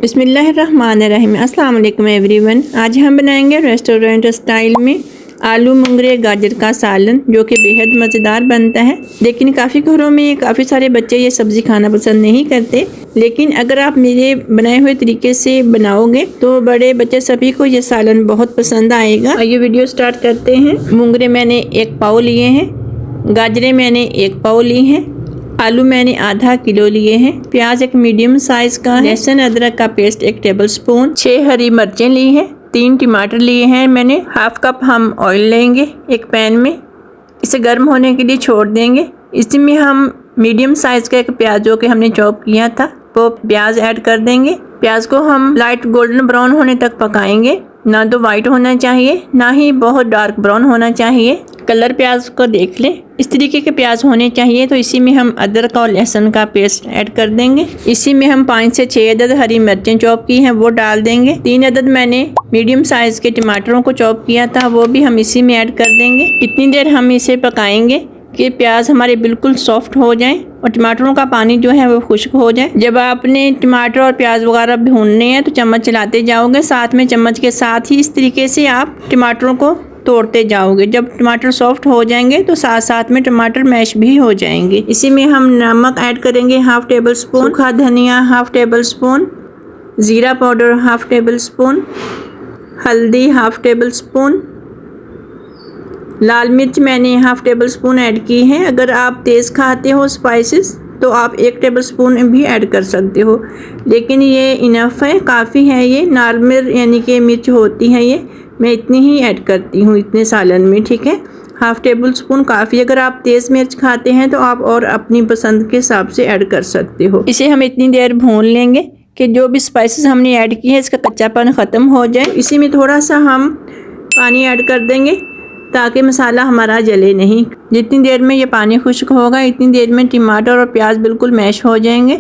बिस्मिल्लाहिर्रहमानिर्रहीम। अस्सलाम वालेकुम एवरीवन। आज हम बनाएंगे रेस्टोरेंट स्टाइल में आलू मुंगरे गाजर का सालन, जो कि बेहद मज़ेदार बनता है। लेकिन काफ़ी घरों में काफ़ी सारे बच्चे ये सब्ज़ी खाना पसंद नहीं करते, लेकिन अगर आप मेरे बनाए हुए तरीके से बनाओगे तो बड़े बच्चे सभी को ये सालन बहुत पसंद आएगा। आइए वीडियो स्टार्ट करते हैं। मुंगरे मैंने 1 पाव लिए हैं, गाजरें मैंने 1 पाव ली हैं, आलू मैंने आधा किलो लिए हैं, प्याज एक मीडियम साइज का, लहसुन अदरक का पेस्ट 1 टेबलस्पून, 6 हरी मिर्चें ली हैं, 3 टमाटर लिए हैं मैंने। 1/2 कप हम ऑयल लेंगे एक पैन में, इसे गर्म होने के लिए छोड़ देंगे। इसमें हम मीडियम साइज का एक प्याज जो कि हमने चॉप किया था वो प्याज ऐड कर देंगे। प्याज को हम लाइट गोल्डन ब्राउन होने तक पकाएंगे, ना तो वाइट होना चाहिए ना ही बहुत डार्क ब्राउन होना चाहिए। कलर प्याज को देख लें, इस तरीके के प्याज होने चाहिए। तो इसी में हम अदरक और लहसुन का पेस्ट ऐड कर देंगे। इसी में हम 5 से 6 अदद हरी मिर्चें चॉप की हैं वो डाल देंगे। 3 अदद मैंने मीडियम साइज के टमाटरों को चॉप किया था वो भी हम इसी में ऐड कर देंगे। इतनी देर हम इसे पकाएंगे कि प्याज हमारे बिल्कुल सॉफ्ट हो जाएं और टमाटरों का पानी जो है वो खुश्क हो जाए। जब आपने टमाटर और प्याज वगैरह भूनने हैं तो चम्मच चलाते जाओगे, साथ में चम्मच के साथ ही इस तरीके से आप टमाटरों को तोड़ते जाओगे। जब टमाटर सॉफ्ट हो जाएंगे तो साथ साथ में टमाटर मैश भी हो जाएंगे। इसी में हम नमक ऐड करेंगे 1/2 टेबलस्पून, सूखा धनिया 1/2 टेबलस्पून, ज़ीरा पाउडर 1/2 टेबलस्पून, हल्दी 1/2 टेबलस्पून, लाल मिर्च मैंने 1/2 टेबलस्पून ऐड की है। अगर आप तेज़ खाते हो स्पाइसेस तो आप 1 टेबलस्पून भी ऐड कर सकते हो, लेकिन ये इनफ है, काफ़ी है। ये नॉर्मल यानी कि मिर्च होती है, ये मैं इतनी ही ऐड करती हूँ इतने सालन में, ठीक है। 1/2 टेबलस्पून काफ़ी। अगर आप तेज़ मिर्च खाते हैं तो आप और अपनी पसंद के हिसाब से ऐड कर सकते हो। इसे हम इतनी देर भून लेंगे कि जो भी स्पाइसेस हमने ऐड किए हैं इसका कच्चापन ख़त्म हो जाए। इसी में थोड़ा सा हम पानी ऐड कर देंगे ताकि मसाला हमारा जले नहीं। जितनी देर में ये पानी खुश्क होगा इतनी देर में टमाटर और प्याज बिल्कुल मैश हो जाएंगे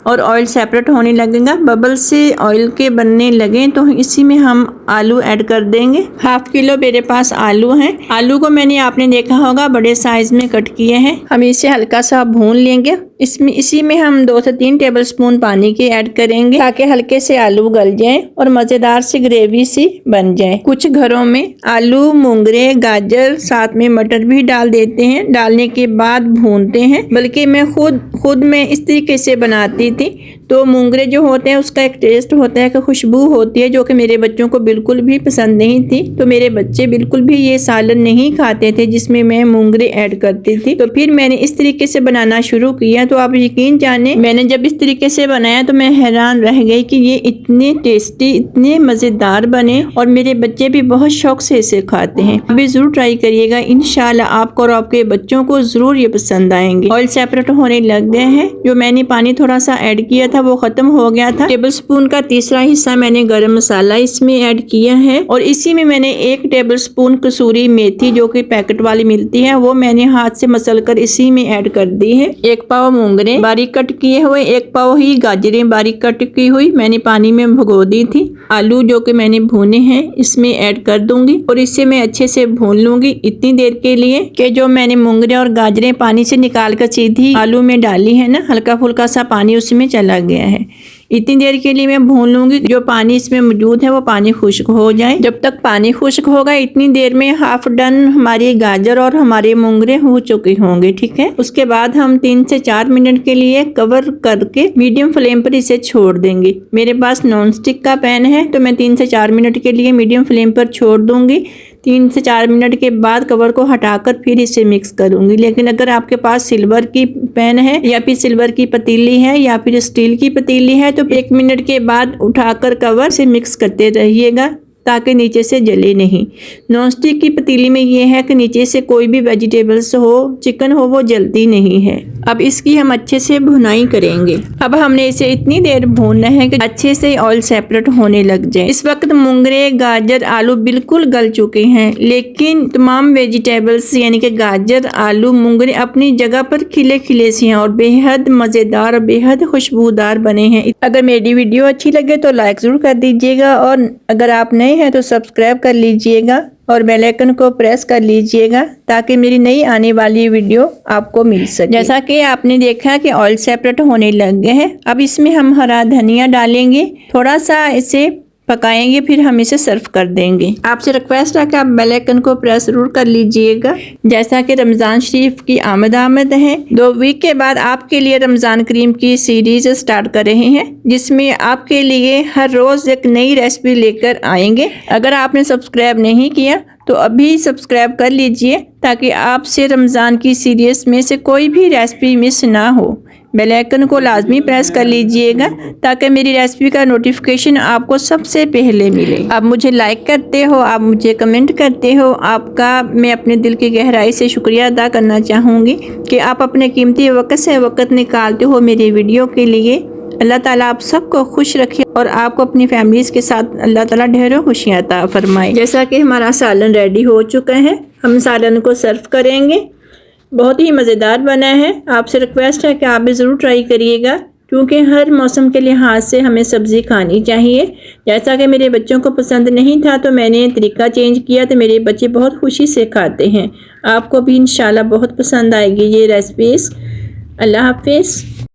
और ऑयल सेपरेट होने लगेगा। बबल से ऑयल के बनने लगे तो इसी में हम आलू ऐड कर देंगे। 1/2 किलो मेरे पास आलू हैं। आलू को मैंने आपने देखा होगा बड़े साइज में कट किए हैं। हम इसे हल्का सा भून लेंगे। इसी में हम 2 से 3 टेबलस्पून पानी के ऐड करेंगे ताकि हल्के से आलू गल जाएं और मज़ेदार सी ग्रेवी सी बन जाए। कुछ घरों में आलू मुंगरे गाजर साथ में मटर भी डाल देते हैं, डालने के बाद भूनते हैं। बल्कि मैं खुद मैं इस तरीके से बनाती थी। तो मुंगरे जो होते हैं उसका एक टेस्ट होता है कि खुशबू होती है, जो कि मेरे बच्चों को बिल्कुल भी पसंद नहीं थी। तो मेरे बच्चे बिल्कुल भी ये सालन नहीं खाते थे जिसमें मैं मुंगरे ऐड करती थी। तो फिर मैंने इस तरीके से बनाना शुरू किया। तो आप यकीन जाने मैंने जब इस तरीके से बनाया तो मैं हैरान रह गई कि ये इतने टेस्टी इतने मज़ेदार बने और मेरे बच्चे भी बहुत शौक से इसे खाते हैं। अभी ज़रूर ट्राई करिएगा, इंशाल्लाह आपको और आपके बच्चों को ज़रूर ये पसंद आएंगे। ऑयल सेपरेट होने लग गए हैं। जो मैंने पानी थोड़ा सा ऐड किया था वो ख़त्म हो गया था। टेबलस्पून का तीसरा हिस्सा मैंने गरम मसाला इसमें ऐड किया है और इसी में मैंने 1 टेबलस्पून कसूरी मेथी जो कि पैकेट वाली मिलती है वो मैंने हाथ से मसल कर इसी में ऐड कर दी है। 1 पाव मुंगरे बारीक कट किए हुए, 1 पाव ही गाजरें बारीक कट की हुई मैंने पानी में भिगो दी थी। आलू जो कि मैंने भुने हैं इसमें ऐड कर दूंगी और इसे मैं अच्छे से भून लूंगी इतनी देर के लिए कि जो मैंने मुंगरे और गाजरें पानी से निकाल कर सीधी आलू में डाली है ना, हल्का फुल्का सा पानी उसमें चला गया है। इतनी देर के लिए मैं भून लूंगी। जो पानी इसमें मौजूद है वो पानी खुश्क हो जाए। जब तक पानी खुश्क होगा इतनी देर में हाफ डन हमारी गाजर और हमारे मुंगरे हो चुके होंगे, ठीक है। उसके बाद हम 3 से 4 मिनट के लिए कवर करके मीडियम फ्लेम पर इसे छोड़ देंगे। मेरे पास नॉन स्टिक का पैन है तो मैं 3 से 4 मिनट के लिए मीडियम फ्लेम पर छोड़ दूंगी। 3 से 4 मिनट के बाद कवर को हटाकर फिर इसे मिक्स करूंगी। लेकिन अगर आपके पास सिल्वर की पैन है या फिर सिल्वर की पतीली है या फिर स्टील की पतीली है तो 1 मिनट के बाद उठाकर कवर से मिक्स करते रहिएगा ताकि नीचे से जले नहीं। नॉन स्टिक की पतीली में ये है कि नीचे से कोई भी वेजिटेबल्स हो चिकन हो वो जलती नहीं है। अब इसकी हम अच्छे से भुनाई करेंगे। अब हमने इसे इतनी देर भूनना है कि अच्छे से ऑयल सेपरेट होने लग जाए। इस वक्त मुंगरे गाजर आलू बिल्कुल गल चुके हैं, लेकिन तमाम वेजिटेबल्स यानी कि गाजर आलू मुंगरे अपनी जगह पर खिले खिले से हैं और बेहद मज़ेदार और बेहद खुशबूदार बने हैं। अगर मेरी वीडियो अच्छी लगे तो लाइक ज़रूर कर दीजिएगा और अगर आप नए हैं तो सब्सक्राइब कर लीजिएगा और बेल आइकन को प्रेस कर लीजिएगा ताकि मेरी नई आने वाली वीडियो आपको मिल सके। जैसा कि आपने देखा कि ऑयल सेपरेट होने लग गए हैं। अब इसमें हम हरा धनिया डालेंगे, थोड़ा सा इसे पकाएंगे, फिर हम इसे सर्व कर देंगे। आपसे रिक्वेस्ट है कि आप बेल आइकन को प्रेस जरूर कर लीजिएगा। जैसा कि रमज़ान शरीफ की आमद है, 2 वीक के बाद आपके लिए रमज़ान करीम की सीरीज स्टार्ट कर रहे हैं, जिसमें आपके लिए हर रोज़ एक नई रेसिपी लेकर आएंगे। अगर आपने सब्सक्राइब नहीं किया तो अभी सब्सक्राइब कर लीजिए ताकि आपसे रमज़ान की सीरीज में से कोई भी रेसिपी मिस ना हो। बेल आइकन को लाजमी प्रेस कर लीजिएगा ताकि मेरी रेसिपी का नोटिफिकेशन आपको सबसे पहले मिले। आप मुझे लाइक करते हो, आप मुझे कमेंट करते हो, आपका मैं अपने दिल की गहराई से शुक्रिया अदा करना चाहूँगी कि आप अपने कीमती वक्त से वक्त निकालते हो मेरी वीडियो के लिए। अल्लाह ताला आप सबको खुश रखे और आपको अपनी फैमिलीज़ के साथ अल्लाह ताला ढेरों खुशियाँ अता फरमाए। जैसा कि हमारा सालन रेडी हो चुका है, हम सालन को सर्व करेंगे। बहुत ही मज़ेदार बना है। आपसे रिक्वेस्ट है कि आप भी ज़रूर ट्राई करिएगा, क्योंकि हर मौसम के लिहाज से हमें सब्ज़ी खानी चाहिए। जैसा कि मेरे बच्चों को पसंद नहीं था तो मैंने तरीका चेंज किया तो मेरे बच्चे बहुत खुशी से खाते हैं। आपको भी इंशाल्लाह बहुत पसंद आएगी ये रेसिपीज़। अल्लाह हाफिज़।